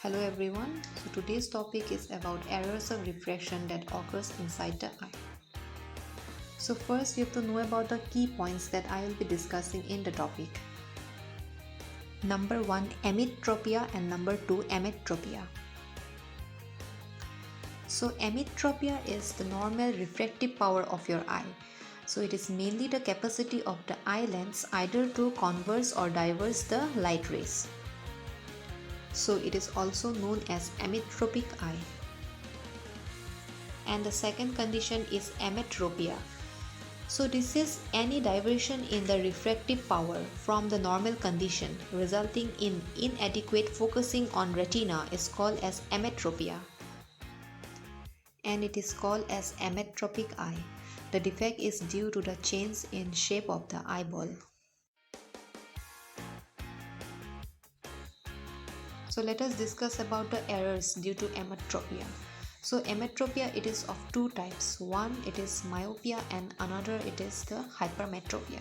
Hello everyone. So today's topic is about errors of refraction that occurs inside the eye. So first you have to know about the key points that I will be discussing in the topic. Number 1, emetropia, and number 2, emmetropia. So emetropia is the normal refractive power of your eye. So it is mainly the capacity of the eye lens either to converse or diverse the light rays. So it is also known as emetropic eye. And the second condition is emmetropia. So this is any diversion in the refractive power from the normal condition resulting in inadequate focusing on retina is called as emmetropia. And it is called as emmetropic eye. The defect is due to the change in shape of the eyeball. So let us discuss about the errors due to emmetropia. So emmetropia, it is of two types. One, it is myopia, and another, it is the hypermetropia.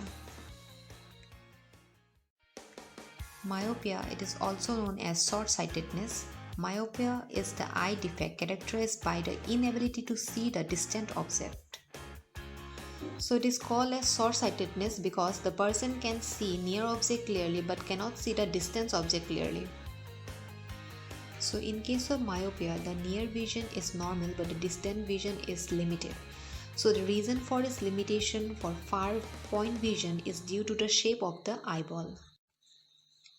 Myopia, it is also known as short-sightedness. Myopia is the eye defect characterized by the inability to see the distant object. So it is called as short-sightedness because the person can see near object clearly but cannot see the distant object clearly. So in case of myopia, the near vision is normal but the distant vision is limited. So the reason for this limitation for far point vision is due to the shape of the eyeball.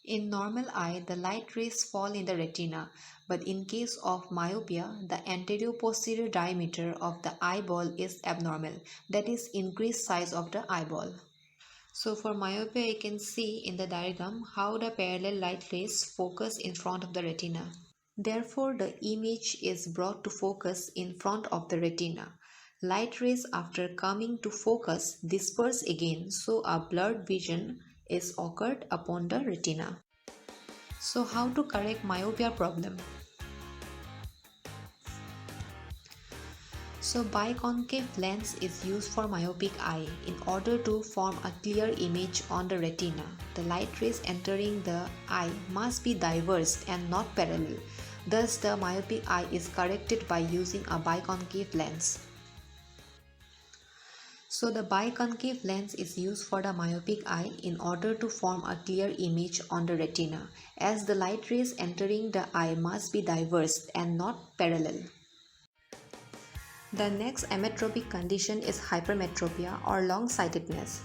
In normal eye, the light rays fall in the retina, but in case of myopia, the anterior-posterior diameter of the eyeball is abnormal, that is increased size of the eyeball. So for myopia, you can see in the diagram how the parallel light rays focus in front of the retina. Therefore, the image is brought to focus in front of the retina. Light rays after coming to focus disperse again, so a blurred vision is occurred upon the retina. So how to correct myopia problem? So biconcave lens is used for myopic eye in order to form a clear image on the retina. The light rays entering the eye must be diverse and not parallel. Thus, the myopic eye is corrected by using a biconcave lens. So the biconcave lens is used for the myopic eye in order to form a clear image on the retina, as the light rays entering the eye must be diverse and not parallel. The next emmetropic condition is hypermetropia or long-sightedness.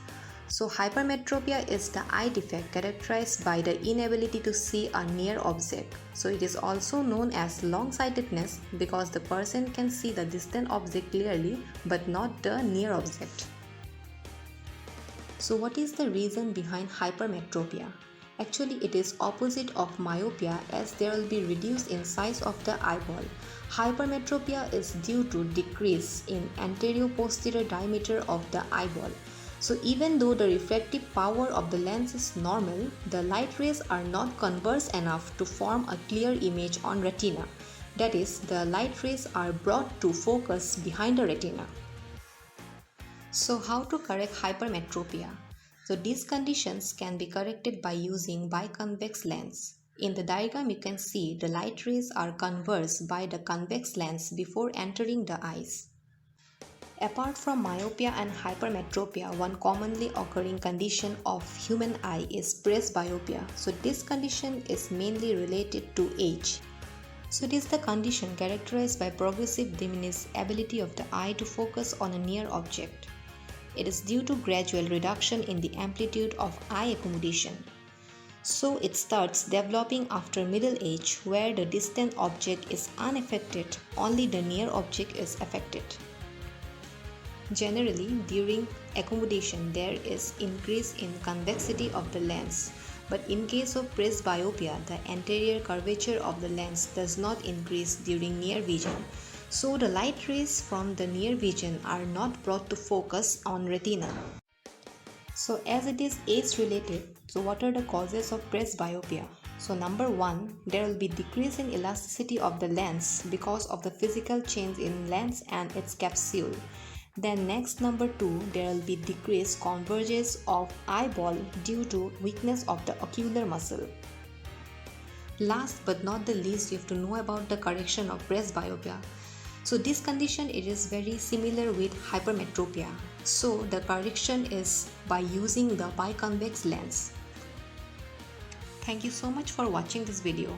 So hypermetropia is the eye defect characterized by the inability to see a near object. So it is also known as long-sightedness because the person can see the distant object clearly but not the near object. So what is the reason behind hypermetropia? Actually, it is opposite of myopia as there will be reduced in size of the eyeball. Hypermetropia is due to decrease in anterior-posterior diameter of the eyeball. So even though the refractive power of the lens is normal, the light rays are not converse enough to form a clear image on retina. That is, the light rays are brought to focus behind the retina. So how to correct hypermetropia? So these conditions can be corrected by using biconvex lens. In the diagram you can see the light rays are converse by the convex lens before entering the eyes. Apart from myopia and hypermetropia, one commonly occurring condition of human eye is presbyopia. So this condition is mainly related to age. So it is the condition characterized by progressive diminished ability of the eye to focus on a near object. It is due to gradual reduction in the amplitude of eye accommodation. So it starts developing after middle age where the distant object is unaffected, only the near object is affected. Generally, during accommodation there is increase in convexity of the lens, but in case of presbyopia, the anterior curvature of the lens does not increase during near vision. So the light rays from the near vision are not brought to focus on retina. So as it is age related, so what are the causes of presbyopia? So number 1, there will be decrease in elasticity of the lens because of the physical change in lens and its capsule. Then next, number 2, there will be decreased convergence of eyeball due to weakness of the ocular muscle. Last but not the least, you have to know about the correction of presbyopia. So this condition, it is very similar with hypermetropia. So the correction is by using the biconvex lens. Thank you so much for watching this video.